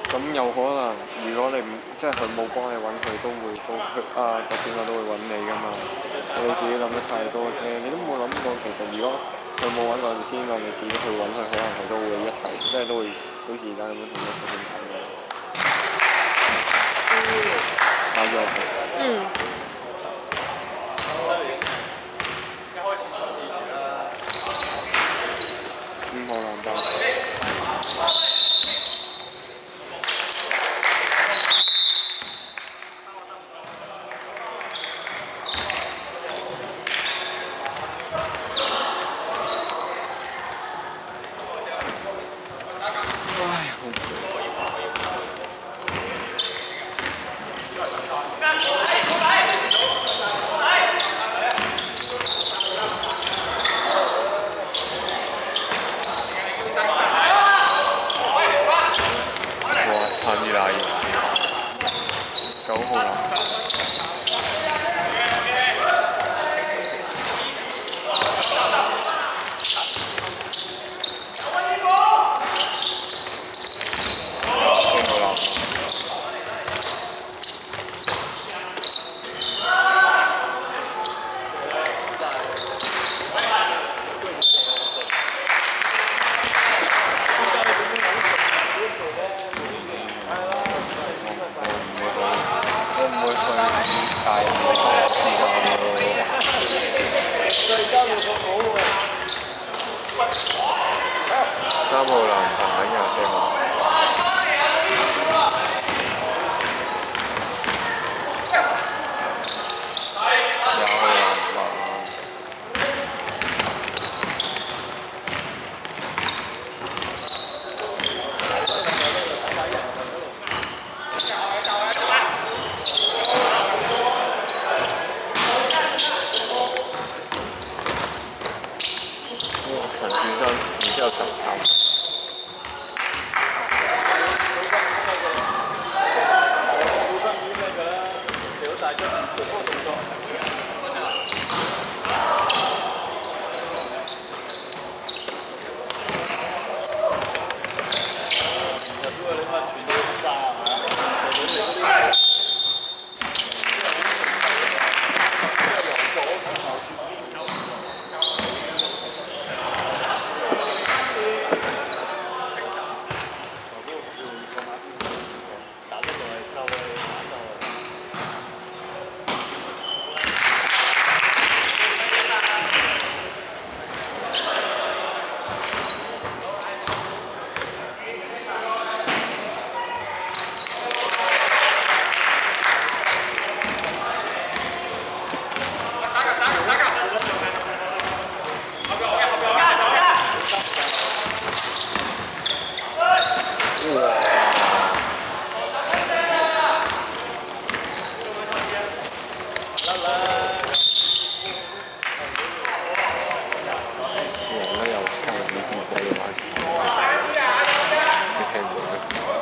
咁有可能，如果你唔即係佢冇幫你揾佢，都會個邊個都會揾你噶嘛。你自己諗得太多啫，你都冇諗過其實如果佢冇揾過天我哋自己去揾佢，可能佢都會一齊，即係都會好似而家咁樣同一齊去睇嘅。打咗佢。好難打。3號籃壇喺24號。神轉身，然之後神手。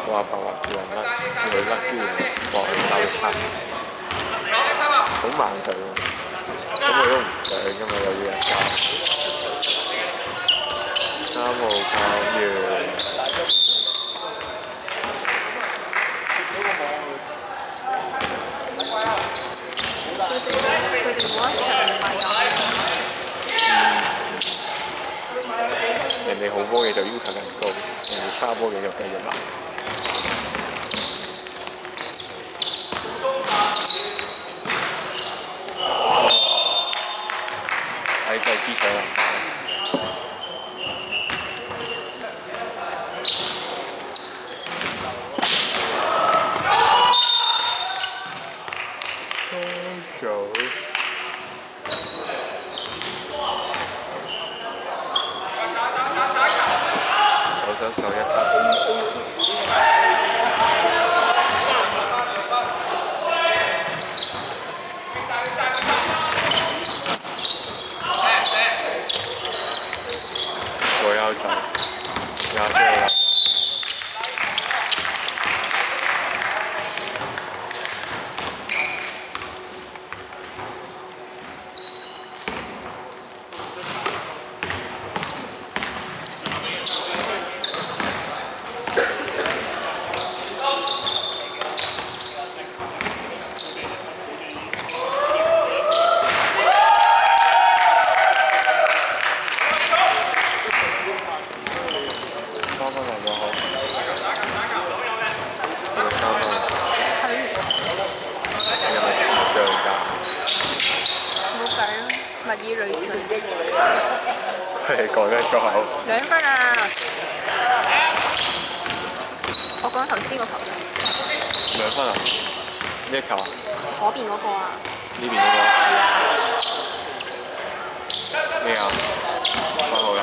話白話叫人甩，叫佢甩捐落去收餐，好猛佢喎，咁佢都唔想㗎嘛，又要人教。3號靠完。人哋好波嘅就要求更高，人哋差波嘅就繼續鬧。喺第支取啦。手一左腰球，壓住啦。物以類聚。佢講緊粗口。2分啊！我講頭先個球。2分啊？咩球啊？嗰邊嗰個啊。呢邊嗰個。係啊。咩啊？8號人。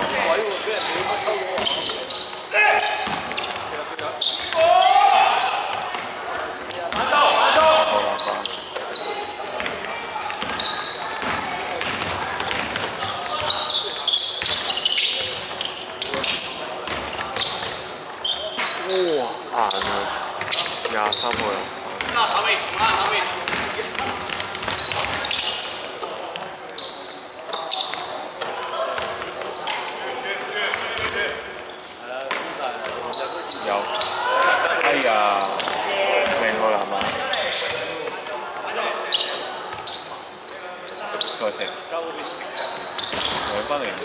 哇！硬啊！23號人。有。哎呀！靚個籃啊！再射。2分嚟㗎。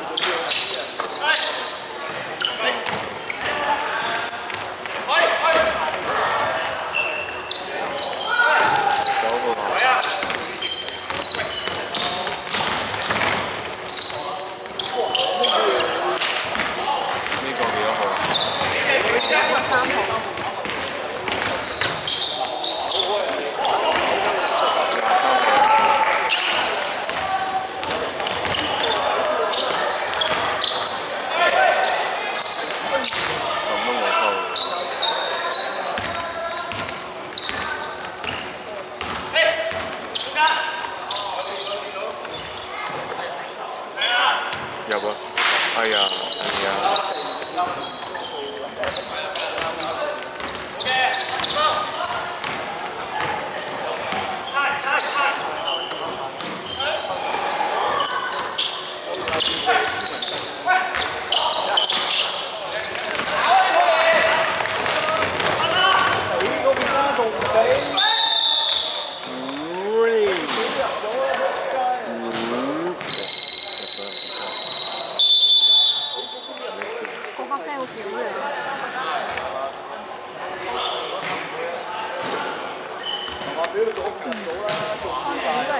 入啊！哎呀，哎呀！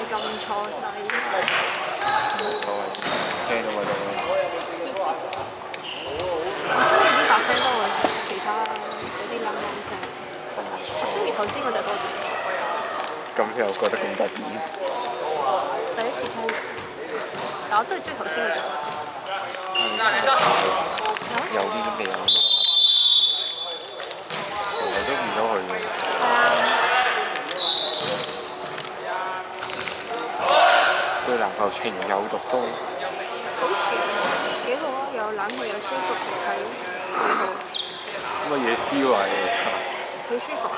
撳錯掣，冇所謂，聽到咪得咯。我中意啲白聲多過其他嗰啲冷冷聲。我中意頭先嗰隻多啲。咁又覺得咁得意？第一次聽，但我都係中意頭先嗰隻。有呢啲味啊！成日都見到佢嘅。係啊。對籃球情有獨鍾。好舒幾好啊！有冷氣又舒服，睇幾好。乜嘢思維啊？好舒服啊！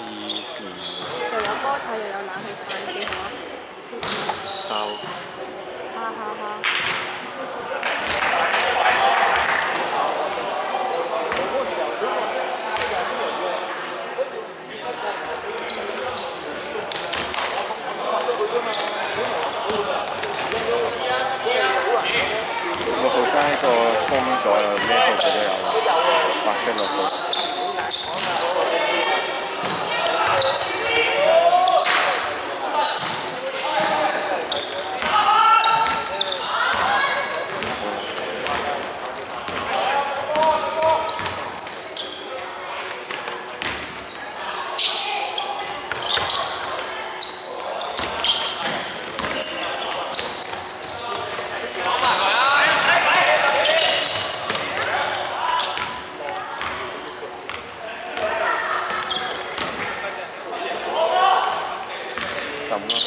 黐線。又有波睇，又有冷氣睇，幾好啊！收。哈哈哈！6號齋個封咗所有咩數據都有啦，白色綠色。咁咯。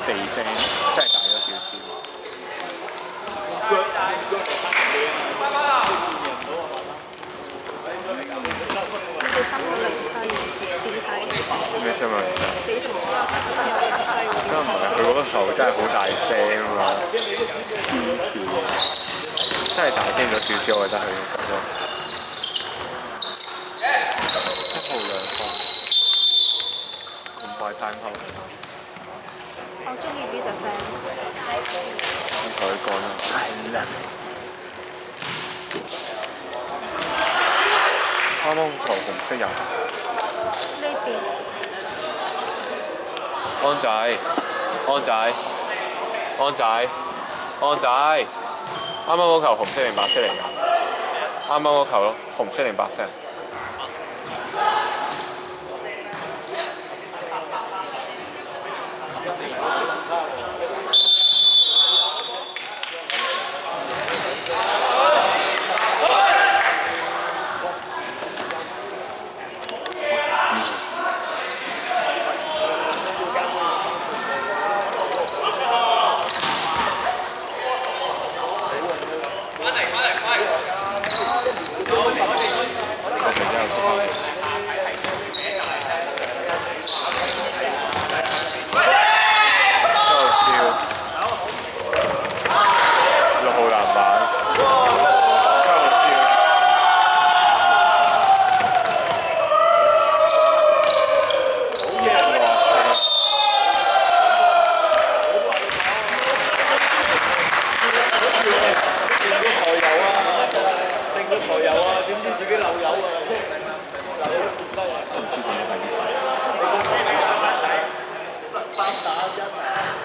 地聲真係大咗少少。你哋心口離西點睇？咩心口離西？你同我心口離西嗰啲。都唔係，佢嗰個頭真係好大聲啊嘛，黐線，真係大聲咗少少，我覺得佢覺得。1號2號，咁快3號。我中意呢隻聲。你同佢講啦，係啦。啱啱球紅色人。呢邊。安仔，安仔，安仔，安仔。啱啱嗰球紅色定白色嚟㗎？啱啱嗰球咯，紅色定白色？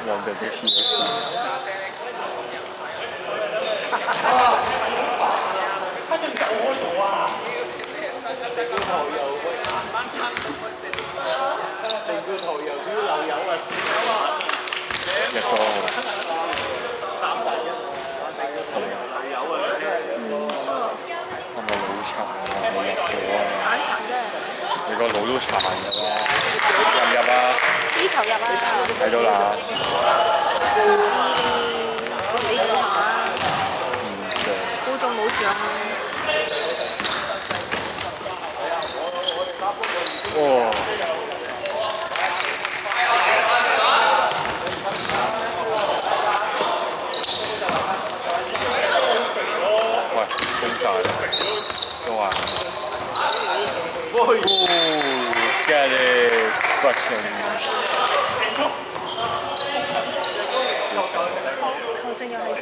望着啲黐咗線。一個係咪腦殘啊？未入過啊？眼殘啫。你個腦都殘㗎啦，入唔入啊？呢球入啊！睇到啦。你估下？估中冇獎啊！哇！晒都話。Get it fucking！球證又係4。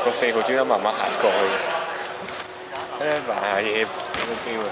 個4號專登慢慢行過去，扮下嘢有個機會。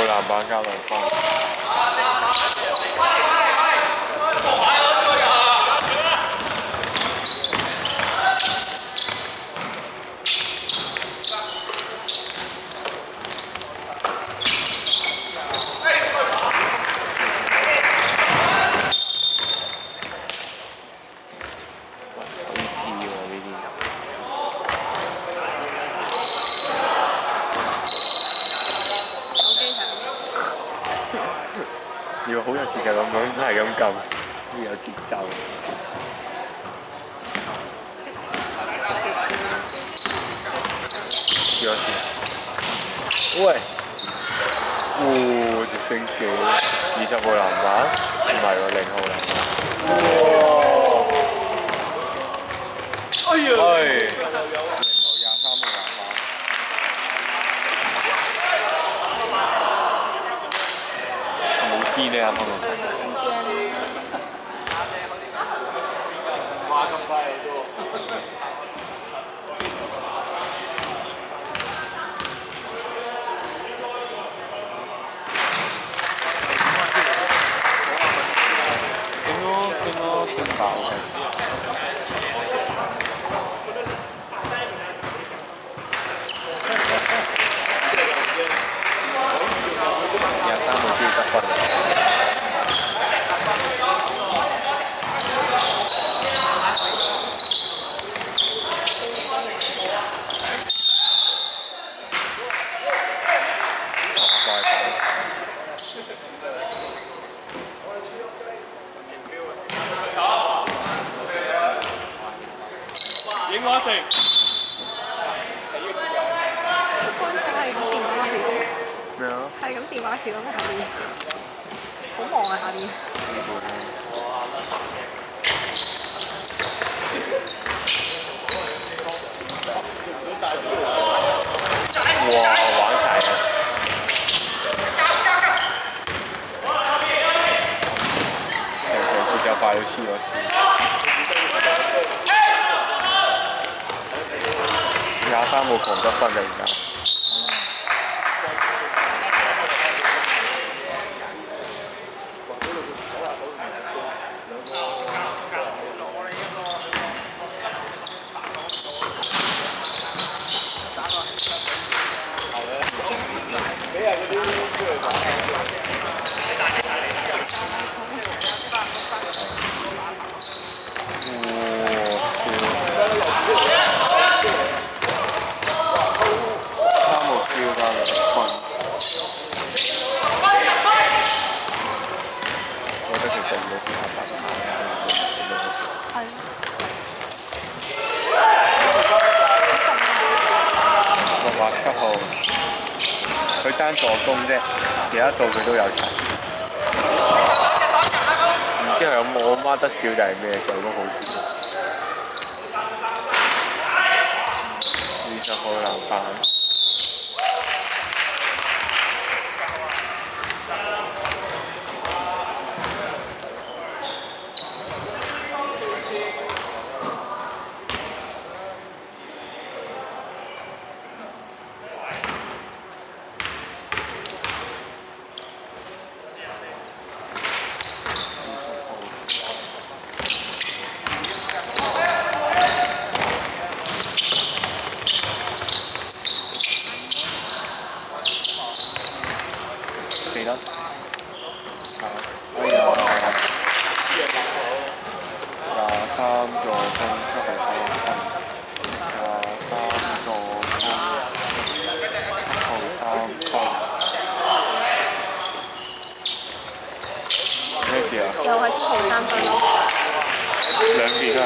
籃板加2分。要好有節奏咁樣，係咁撳，要有節奏。試下先。喂！直升機，20號籃板，唔係喎，0號籃板。哇！0號23號籃板。冇知你啱啱問題。點爆佢？23號先得分。影我成。咩啊？係咁電話條咁下面，好忙啊下面。哇！玩晒啦！節奏快到黐咗線。23號狂得分突然間。佢爭助攻啫，其他數據都有齊。唔知係我媽得少定係咩助攻好少。20號籃板。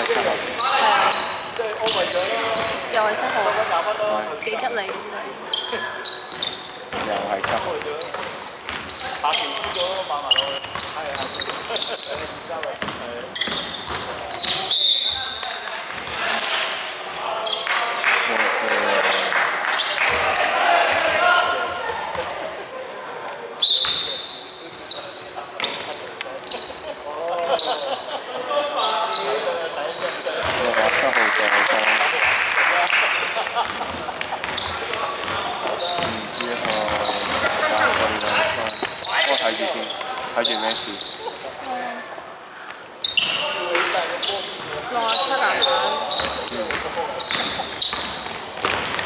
係7號。係啊，又係7號，係，記得你又係7號。我話7號就好多。之後打過2分，我睇住先，睇住咩事？67籃板。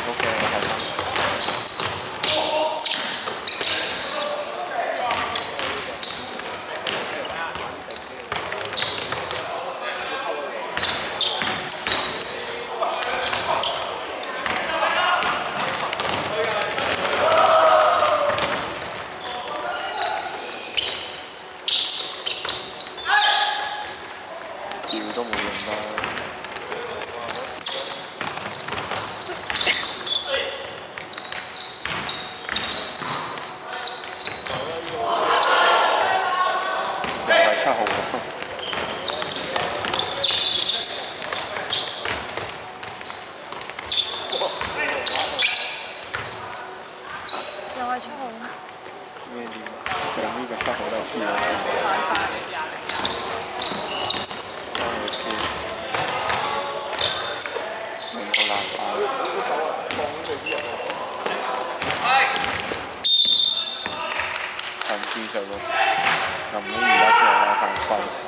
OK，我睇翻。都冇用啦。又係7號喎。又係7號。咩料？用呢個7號都係輸咗。陳志成喎，又唔好而家先有行分。